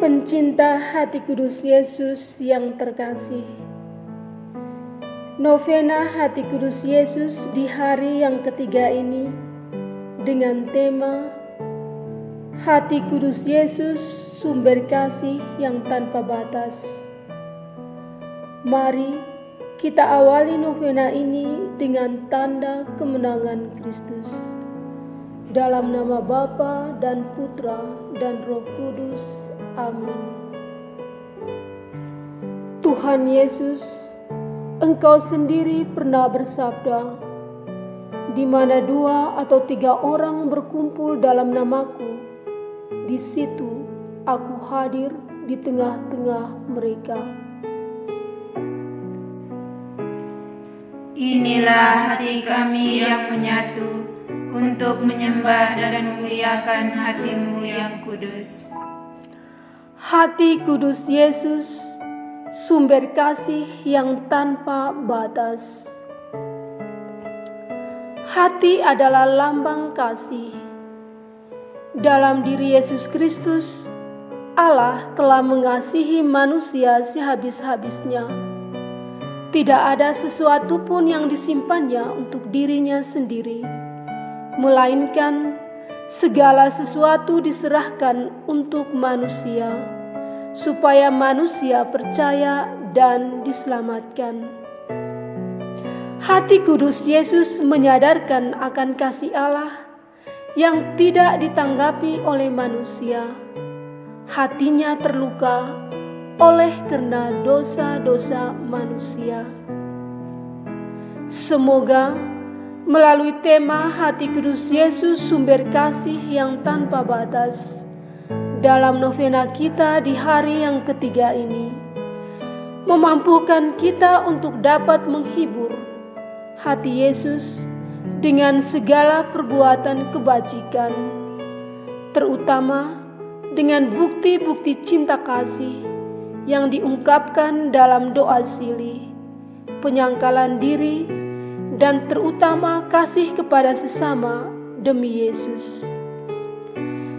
Pencinta hati kudus Yesus yang terkasih, novena hati kudus Yesus di hari yang ketiga ini dengan tema Hati Kudus Yesus, sumber kasih yang tanpa batas. Mari kita awali novena ini dengan tanda kemenangan Kristus. Dalam nama Bapa dan Putra dan Roh Kudus. Amin. Tuhan Yesus, Engkau sendiri pernah bersabda, di mana 2 atau 3 orang berkumpul dalam namaku, di situ aku hadir di tengah-tengah mereka. Inilah hati kami yang menyatu untuk menyembah dan memuliakan hati-Mu yang kudus. Hati kudus Yesus, sumber kasih yang tanpa batas. Hati adalah lambang kasih. Dalam diri Yesus Kristus, Allah telah mengasihi manusia sehabis-habisnya. Tidak ada sesuatu pun yang disimpannya untuk dirinya sendiri, melainkan segala sesuatu diserahkan untuk manusia, supaya manusia percaya dan diselamatkan. Hati kudus Yesus menyadarkan akan kasih Allah yang tidak ditanggapi oleh manusia. Hatinya terluka oleh karena dosa-dosa manusia. Semoga melalui tema Hati Kudus Yesus, sumber kasih yang tanpa batas, dalam novena kita di hari yang ketiga ini, memampukan kita untuk dapat menghibur hati Yesus dengan segala perbuatan kebajikan, terutama dengan bukti-bukti cinta kasih yang diungkapkan dalam doa silih, penyangkalan diri, dan terutama kasih kepada sesama demi Yesus.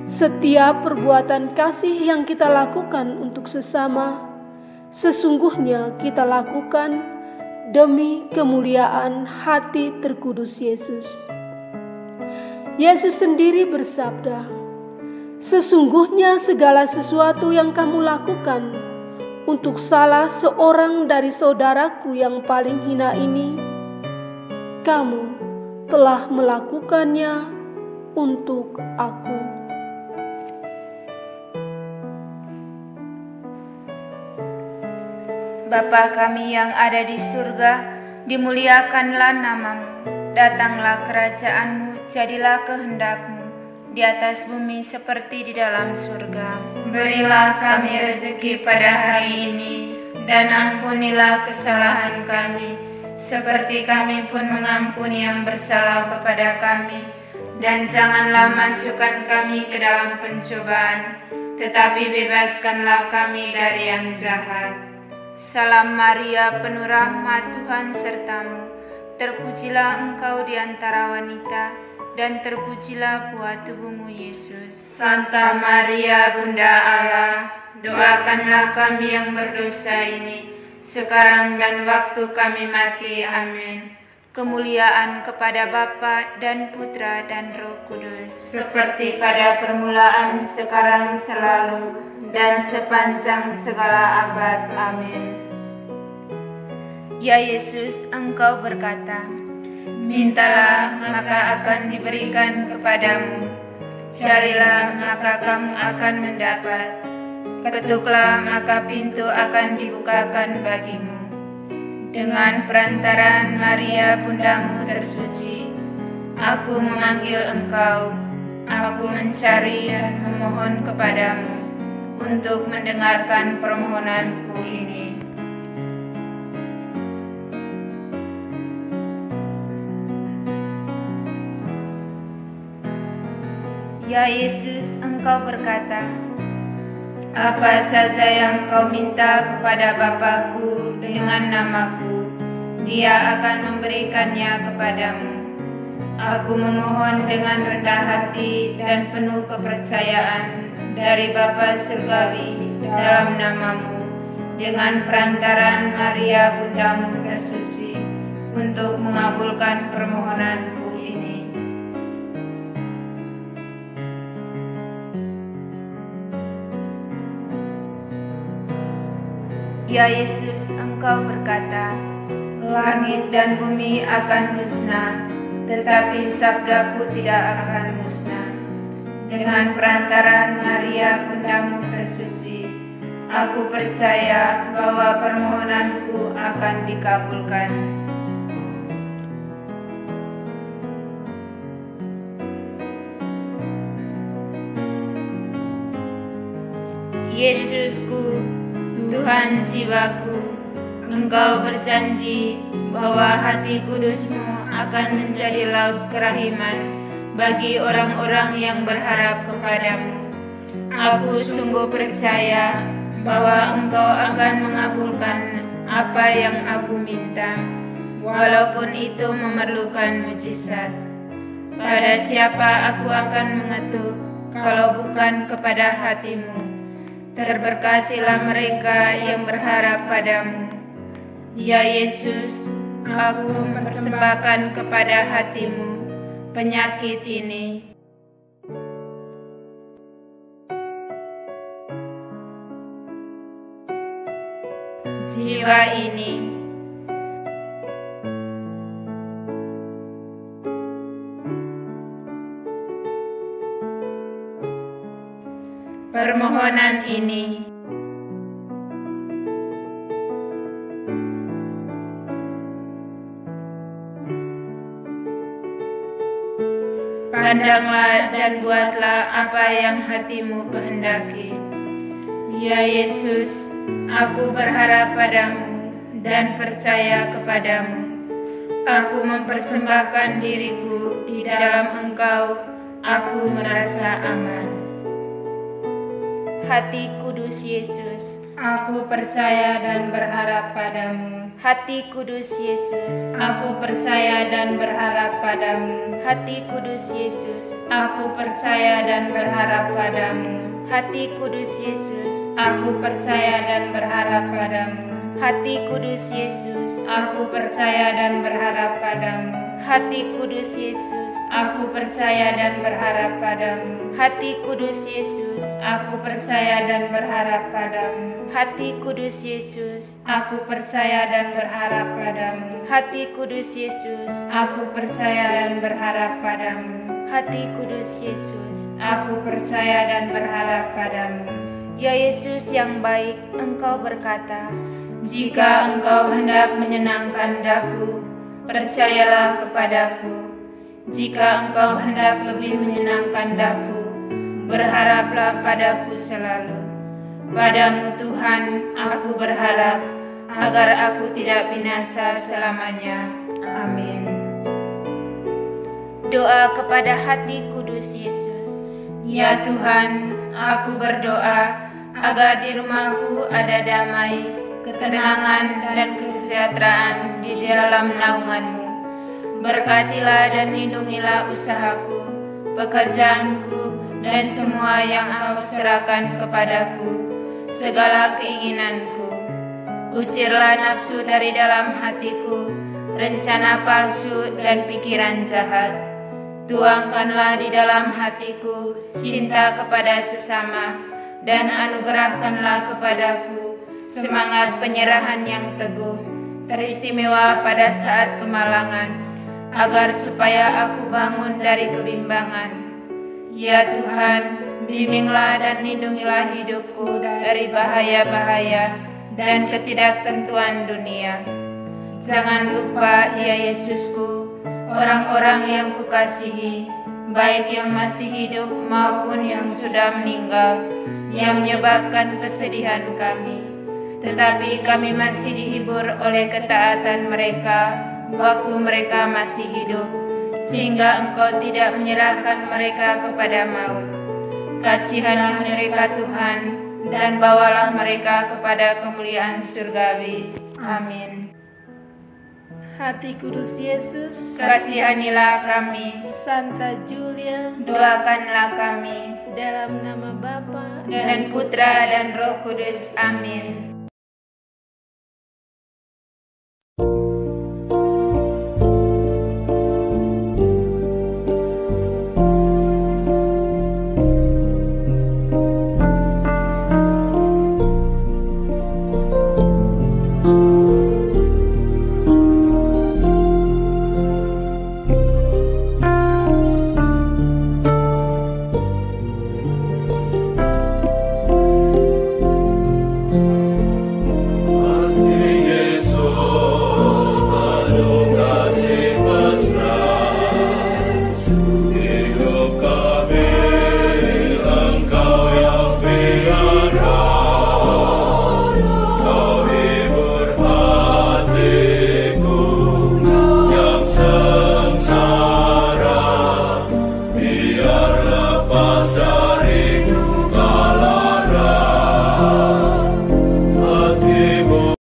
Setiap perbuatan kasih yang kita lakukan untuk sesama, sesungguhnya kita lakukan demi kemuliaan hati terkudus Yesus. Yesus sendiri bersabda, "Sesungguhnya segala sesuatu yang kamu lakukan untuk salah seorang dari saudaraku yang paling hina ini, kamu telah melakukannya untuk aku." Bapa kami yang ada di surga, dimuliakanlah nama-Mu, datanglah kerajaan-Mu, jadilah kehendak-Mu, di atas bumi seperti di dalam surga. Berilah kami rezeki pada hari ini, dan ampunilah kesalahan kami, seperti kami pun mengampuni yang bersalah kepada kami. Dan janganlah masukkan kami ke dalam pencobaan, tetapi bebaskanlah kami dari yang jahat. Salam Maria, penuh rahmat, Tuhan sertamu. Terpujilah engkau di antara wanita, dan terpujilah buah tubuhmu Yesus. Santa Maria, Bunda Allah, doakanlah kami yang berdosa ini, sekarang dan waktu kami mati. Amin. Kemuliaan kepada Bapa dan Putra dan Roh Kudus, seperti pada permulaan, sekarang, selalu, dan sepanjang segala abad. Amin. Ya Yesus, Engkau berkata, "Mintalah, maka akan diberikan kepadamu. Carilah, maka kamu akan mendapat. Ketuklah, maka pintu akan dibukakan bagimu." Dengan perantaraan Maria, Bundamu tersuci, aku memanggil Engkau, aku mencari dan memohon kepadamu, untuk mendengarkan permohonanku ini. Ya Yesus, Engkau berkata, "Apa saja yang kau minta kepada Bapa-Ku dengan namaku, Dia akan memberikannya kepadamu." Aku memohon dengan rendah hati dan penuh kepercayaan dari Bapa Surgawi dalam namamu, dengan perantaran Maria Bundamu tersuci, untuk mengabulkan permohonanku ini. Ya Yesus, Engkau berkata, langit dan bumi akan musnah, tetapi sabdaku tidak akan musnah. Dengan perantaran Maria Bundamu tersuci, aku percaya bahwa permohonanku akan dikabulkan. Yesusku, Tuhan jiwaku, Engkau berjanji bahwa hati kudus-Mu akan menjadi laut kerahiman bagi orang-orang yang berharap kepadamu. Aku sungguh percaya bahwa Engkau akan mengabulkan apa yang aku minta, walaupun itu memerlukan mujizat. Pada siapa aku akan mengetuk kalau bukan kepada hati-Mu? Terberkatilah mereka yang berharap padamu. Ya Yesus, aku mempersembahkan kepada hati-Mu penyakit ini. Jiwa ini. Permohonan ini. Pandanglah dan buatlah apa yang hati-Mu kehendaki. Ya Yesus, aku berharap padamu dan percaya kepadamu. Aku mempersembahkan diriku di dalam Engkau, aku merasa aman. Hati kudus Yesus, aku percaya dan berharap padamu. Hati kudus Yesus, aku percaya dan berharap padamu. Hati kudus Yesus, aku percaya dan berharap padamu. Hati kudus Yesus, aku percaya dan berharap padamu. Hati kudus Yesus, aku percaya dan berharap padamu. Hati kudus Yesus, aku percaya dan berharap padamu. Hati kudus Yesus, aku percaya dan berharap padamu. Hati kudus Yesus, aku percaya dan berharap padamu. Hati kudus Yesus, aku percaya dan berharap padamu. Hati kudus Yesus, aku percaya dan berharap padamu. Ya Yesus yang baik, Engkau berkata, jika Engkau hendak menyenangkan daku, percayalah kepadaku. Jika Engkau hendak lebih menyenangkan daku, berharaplah padaku selalu. Padamu Tuhan, aku berharap, agar aku tidak binasa selamanya. Amin. Doa kepada hati kudus Yesus. Ya Tuhan, aku berdoa agar di rumahku ada damai, ketenangan dan kesejahteraan di dalam naungan-Mu. Berkatilah dan lindungilah usahaku, pekerjaanku, dan semua yang Engkau serahkan kepadaku, segala keinginanku. Usirlah nafsu dari dalam hatiku, rencana palsu dan pikiran jahat. Tuangkanlah di dalam hatiku cinta kepada sesama, dan anugerahkanlah kepadaku semangat penyerahan yang teguh, teristimewa pada saat kemalangan, agar supaya aku bangun dari kebimbangan. Ya Tuhan, bimbinglah dan lindungilah hidupku dari bahaya-bahaya dan ketidaktentuan dunia. Jangan lupa, ya Yesusku, orang-orang yang kukasihi, baik yang masih hidup maupun yang sudah meninggal, yang menyebabkan kesedihan kami. Tetapi kami masih dihibur oleh ketaatan mereka waktu mereka masih hidup, sehingga Engkau tidak menyerahkan mereka kepada maut. Kasihanilah mereka Tuhan, dan bawalah mereka kepada kemuliaan surgawi. Amin. Hati kudus Yesus, Kasihanilah kami. Santa Julia, Doakanlah kami. Dalam nama Bapa dan Putra dan Roh Kudus. Amin.